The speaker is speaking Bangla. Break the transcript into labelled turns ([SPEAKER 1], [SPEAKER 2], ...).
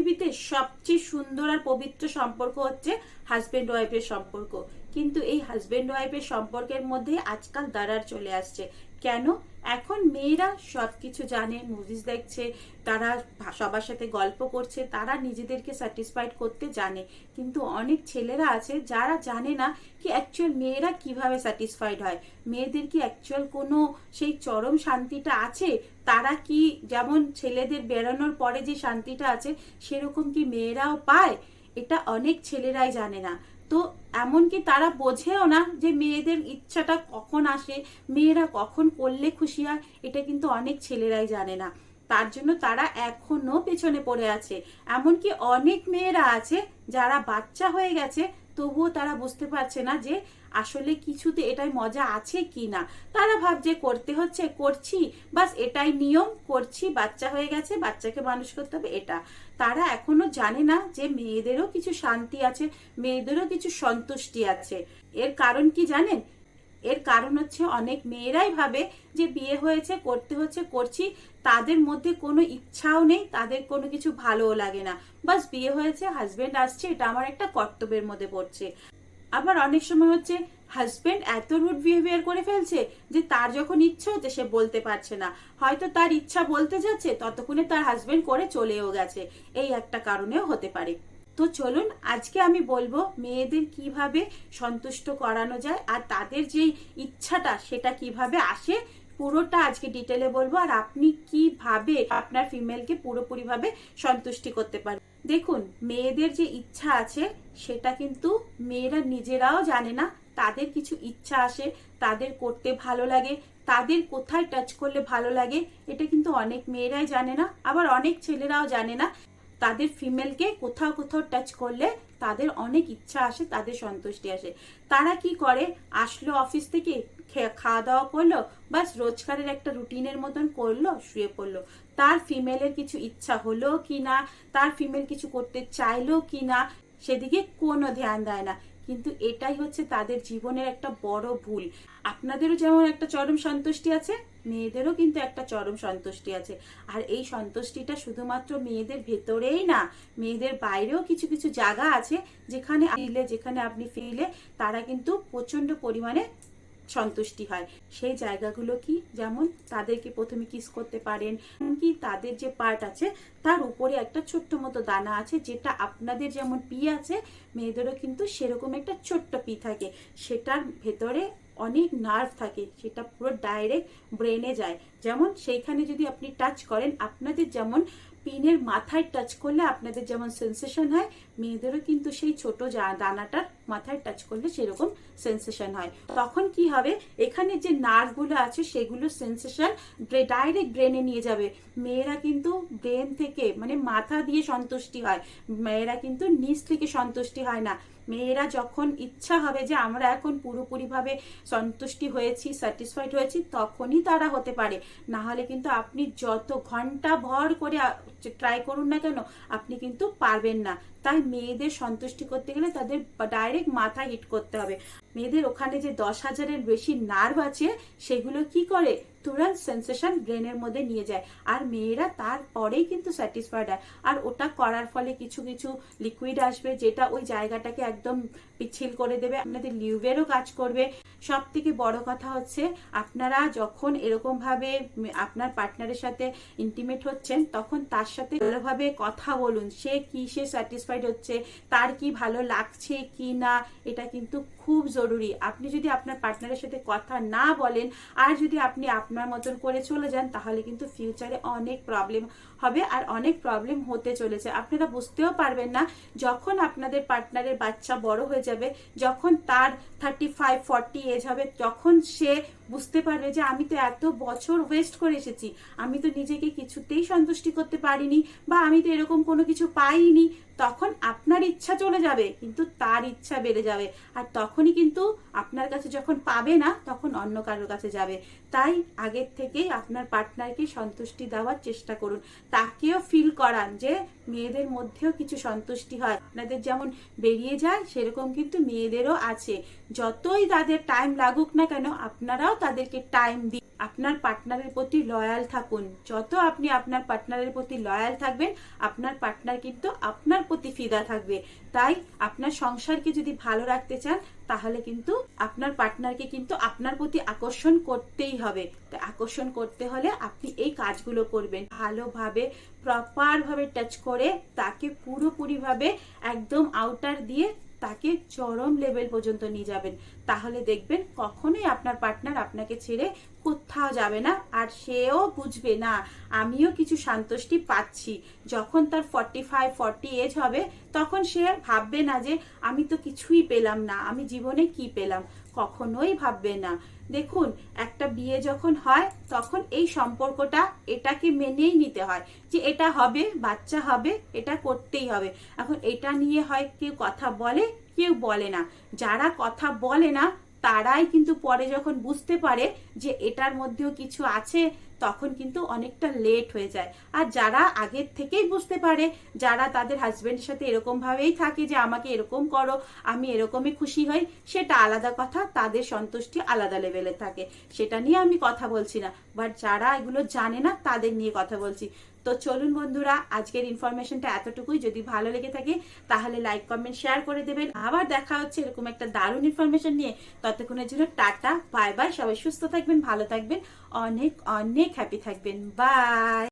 [SPEAKER 1] পৃথিবীতে সবচেয়ে সুন্দর আর পবিত্র সম্পর্ক হচ্ছে হাজবেন্ড ওয়াইফের সম্পর্ক, কিন্তু এই হাজবেন্ড ওয়াইফের সম্পর্কের মধ্যে আজকাল দরার চলে আসছে। কেন? এখন মেয়েরা সবকিছু জানে, মুভিজ দেখছে, তারা সবার সাথে গল্প করছে, তারা নিজেদেরকে স্যাটিসফাইড করতে জানে, কিন্তু অনেক ছেলেরা আছে যারা জানে না কি অ্যাকচুয়াল মেয়েরা কিভাবে স্যাটিসফাইড হয়, মেয়েদের কি অ্যাকচুয়াল কোনো সেই চরম শান্তিটা আছে, তারা কি যেমন ছেলেদের বেরোনোর পরে যে শান্তিটা আছে সেরকম কি মেয়েরাও পায়, এটা অনেক ছেলেরাই জানে না। তো এমনকি তারা বোঝেও না যে মেয়েদের ইচ্ছাটা কখন আসে, মেয়েরা কখন করলে খুশি হয়, এটা কিন্তু অনেক ছেলেরাই জানে না। তার জন্য তারা এখনো পেছনে পড়ে আছে। এমনকি অনেক মেয়েরা আছে যারা বাচ্চা হয়ে গেছে, তবুও তারা বুঝতে পারছে না যে আসলে কিছুতে এটাই মজা আছে কি না। তারা ভাবছে করতে হচ্ছে, করছি, বাস এটাই নিয়ম, করছি, বাচ্চা হয়ে গেছে, বাচ্চাকে মানুষ করতে হবে, এটা। তারা এখনো জানে না যে মেয়েদেরও কিছু শান্তি আছে, মেয়েদেরও কিছু সন্তুষ্টি আছে। এর কারণ কি জানেন? এর কারণ হচ্ছে অনেক মেয়েরাই ভাবে যে বিয়ে হয়েছে, করতে হচ্ছে, করছি, তাদের মধ্যে কোনো ইচ্ছাও নেই, তাদের কোনো কিছু ভালোও লাগে না, বাস বিয়ে হয়েছে, হাজবেন্ড আসছে, এটা আমার একটা কর্তব্যের মধ্যে পড়ছে। আবার অনেক সময় হচ্ছে হাজবেন্ড এত রুড বিহেভিয়ার করে ফেলছে যে তার যখন ইচ্ছা হচ্ছে সে বলতে পারছে না, হয়তো তার ইচ্ছা বলতে যাচ্ছে ততক্ষণে তার হাজবেন্ড করে চলেও গেছে, এই একটা কারণেও হতে পারে। তো চলুন আজকে আমি বলবো মেয়েদের কিভাবে সন্তুষ্ট করানো যায় আর তাদের যে ইচ্ছাটা সেটা কিভাবে আসে, পুরোটা আজকে ডিটেলে বলবো, আর আপনি কিভাবে আপনার ফিমেলকে পুরোপুরিভাবে সন্তুষ্টি করতে পারেন। দেখুন, মেয়েদের যে ইচ্ছা আছে সেটা কিন্তু মেয়েরা নিজেরাও জানে না, তাদের কিছু ইচ্ছা আসে, তাদের করতে ভালো লাগে, তাদের কোথায় টাচ করলে ভালো লাগে, এটা কিন্তু অনেক মেয়েরাই জানে না। আবার অনেক ছেলেরাও জানে না তাদের ফিমেলকে কোথাও কোথাও টাচ করলে তাদের অনেক ইচ্ছা আসে, তাদের সন্তুষ্টি আসে। তারা কি করে, আসলো অফিস থেকে, খাওয়া দাওয়া করলো, বাস রোজকারের একটা রুটিনের মতন করলো, শুয়ে পড়লো। তার ফিমেলের কিছু ইচ্ছা হলো কি না, তার ফিমেল কিছু করতে চাইলো কি না, সেদিকে কোনো ধ্যান দেয় না। কিন্তু এটাই হচ্ছে তাদের জীবনের একটা বড় ভুল। আপনাদেরও যেমন একটা চরম সন্তুষ্টি আছে, মেয়েদেরও কিন্তু একটা চরম সন্তুষ্টি আছে। আর এই সন্তুষ্টিটা শুধুমাত্র মেয়েদের ভেতরেই না, মেয়েদের বাইরেও কিছু কিছু জায়গা আছে যেখানে আপনি ফিলে তারা কিন্তু প্রচন্ড পরিমাণে সন্তুষ্টি হয়। সেই জায়গাগুলো কি? যেমন তাদেরকে প্রথমে কিস করতে পারেন, কি তাদের যে পার্ট আছে তার উপরে একটা ছোট্ট মতো দানা আছে, যেটা আপনাদের যেমন পি আছে মেয়েদেরও কিন্তু সেরকম একটা ছোট্ট পি থাকে, সেটার ভেতরে অনেক নার্ভ থাকে, সেটা পুরো ডাইরেক্ট ব্রেনে যায়। যেমন সেইখানে যদি আপনি টাচ করেন, আপনাদের যেমন পিনের মাথায় টাচ করলে আপনাদের যেমন সেন্সেশন হয়, মেয়েদেরও কিন্তু সেই ছোট দানাটার মাথায় টাচ করলে সেরকম সেন্সেশন হয়। তখন কি হবে, এখানে যে নার্ভগুলো আছে সেগুলো সেন্সেশন ডাইরেক্ট ব্রেনে নিয়ে যাবে। মেয়েরা কিন্তু ব্রেন থেকে মানে মাথা দিয়ে সন্তুষ্টি হয়, মেয়েরা কিন্তু নিচ থেকে সন্তুষ্টি হয় না। মেয়েরা যখন ইচ্ছা হবে যে আমরা এখন পুরোপুরিভাবে সন্তুষ্টি হয়েছি, স্যাটিসফাইড হয়েছি, তখনই তারা হতে পারে। না হলে কিন্তু আপনি যত ঘন্টা ভর করে ট্রাই করুন না কেন, আপনি কিন্তু পারবেন না। তাই মেয়েদের সন্তুষ্টি করতে গেলে তাদের ডাইরেক্ট মাথা হিট করতে হবে। মেয়েদের ওখানে যে 10,000-এর বেশি নার্ভ আছে সেগুলো কি করে, তুরন্ত সেন্সেশন ব্রেনের মধ্যে নিয়ে যায়, আর মেয়েরা তারপরেই কিন্তু স্যাটিসফাইড হয়। আর ওটা করার ফলে কিছু কিছু লিকুইড আসবে যেটা ওই জায়গাটাকে একদম পিচ্ছিল করে দেবে, আপনাদের লিউবেরও কাজ করবে। সব থেকে বড় কথা হচ্ছে, আপনারা যখন এরকম ভাবে আপনার পার্টনারের সাথে ইন্টিমেট হচ্ছেন, তখন তার সাথে ভালোভাবে কথা বলুন, সে স্যাটিসফাইড হচ্ছে, তার কি ভালো লাগছে কি না, এটা কিন্তু খুব জরুরি। আপনি যদি আপনার পার্টনারের সাথে কথা না বলেন আর যদি আপনি আপনার মতন করে চলে যান, তাহলে কিন্তু ফিউচারে অনেক প্রবলেম হবে, আর অনেক প্রবলেম হতে চলেছে। আপনারা বুঝতেও পারবেন না, যখন আপনাদের পার্টনারের বাচ্চা বড় হয়ে যাবে, যখন তার 35-40 এজ হবে, যখন সে বুঝতে পারবে যে আমি তো এত বছর ওয়েস্ট করে এসেছি, আমি তো নিজেকে কিছুতেই সন্তুষ্টি করতে পারিনি, বা আমি তো এরকম কোনো কিছু পাইনি, তখন আপনার ইচ্ছা চলে যাবে কিন্তু তার ইচ্ছা বেড়ে যাবে। আর তখনই কিন্তু আপনার কাছে যখন পাবে না, তখন অন্য কারোর কাছে যাবে। তাই আগের থেকেই আপনার পার্টনারকে সন্তুষ্টি দেওয়ার চেষ্টা করুন, তাকেও ফিল করান যে মেয়েদের মধ্যেও কিছু সন্তুষ্টি হয়। আপনাদের যেমন বেরিয়ে যায় সেরকম কিন্তু মেয়েদেরও আছে। যতই তাদের টাইম লাগুক না কেন আপনারাও তাদেরকে টাইম দিন। আপনার পার্টনারের প্রতি লয়াল থাকুন। যত আপনি আপনার পার্টনারের প্রতি লয়াল থাকবেন আপনার পার্টনার কিন্তু আপনার প্রতি ফিদা থাকবে। তাই আপনার সংসারকে যদি ভালো রাখতে চান তাহলে কিন্তু আপনার পার্টনারকে কিন্তু আপনার প্রতি আকর্ষণ করতেই হবে। তাই আকর্ষণ করতে হলে আপনি এই কাজগুলো করবেন, ভালোভাবে প্রপার ভাবে টাচ করে তাকে পুরোপুরিভাবে একদম আউটার দিয়ে তাকে চরম লেভেল পর্যন্ত নিয়ে যাবেন। তাহলে দেখবেন কখনোই আপনার পার্টনার আপনাকে ছেড়ে কোথাও যাবে না, আর সেও বুঝবে না আমিও কিছু সন্তুষ্টি পাচ্ছি। যখন তার 45-40 এজ হবে তখন সে ভাববে না যে আমি তো কিছুই পেলাম না, আমি জীবনে কি পেলাম, কখনোই ভাববে না। দেখুন, একটা বিয়ে যখন হয় তখন এই সম্পর্কটা এটাকে মেনেই নিতে হয় যে এটা হবে, বাচ্চা হবে, এটা করতেই হবে। এখন এটা নিয়ে হয় কেউ কথা বলে, কেউ বলে না। যারা কথা বলে না তারাই কিন্তু পরে যখন বুঝতে পারে যে এটার মধ্যেও কিছু আছে তখন কিন্তু অনেকটা লেট হয়ে যায়। আর যারা আগের থেকেই বুঝতে পারে, যারা তাদের হাজবেন্ডের সাথে এরকম ভাবেই থাকে যে আমাকে এরকম করো, আমি এরকমই খুশি হই, সেটা আলাদা কথা, তাদের সন্তুষ্টি আলাদা লেভেলে থাকে, সেটা নিয়ে আমি কথা বলছি না। বাট যারা এগুলো জানে না তাদের নিয়ে কথা বলছি। তো চলুন বন্ধুরা, আজকের ইনফরমেশনটা এতটুকুই। যদি ভালো লেগে থাকে তাহলে লাইক কমেন্ট শেয়ার করে দেবেন। আবার দেখা হচ্ছে এরকম একটা দারুণ ইনফরমেশন নিয়ে। ততক্ষণের জন্য টাটা, বাই বাই। সবাই সুস্থ থাকবেন, ভালো থাকবেন, অনেক অনেক হ্যাপি থাকবেন। বাই।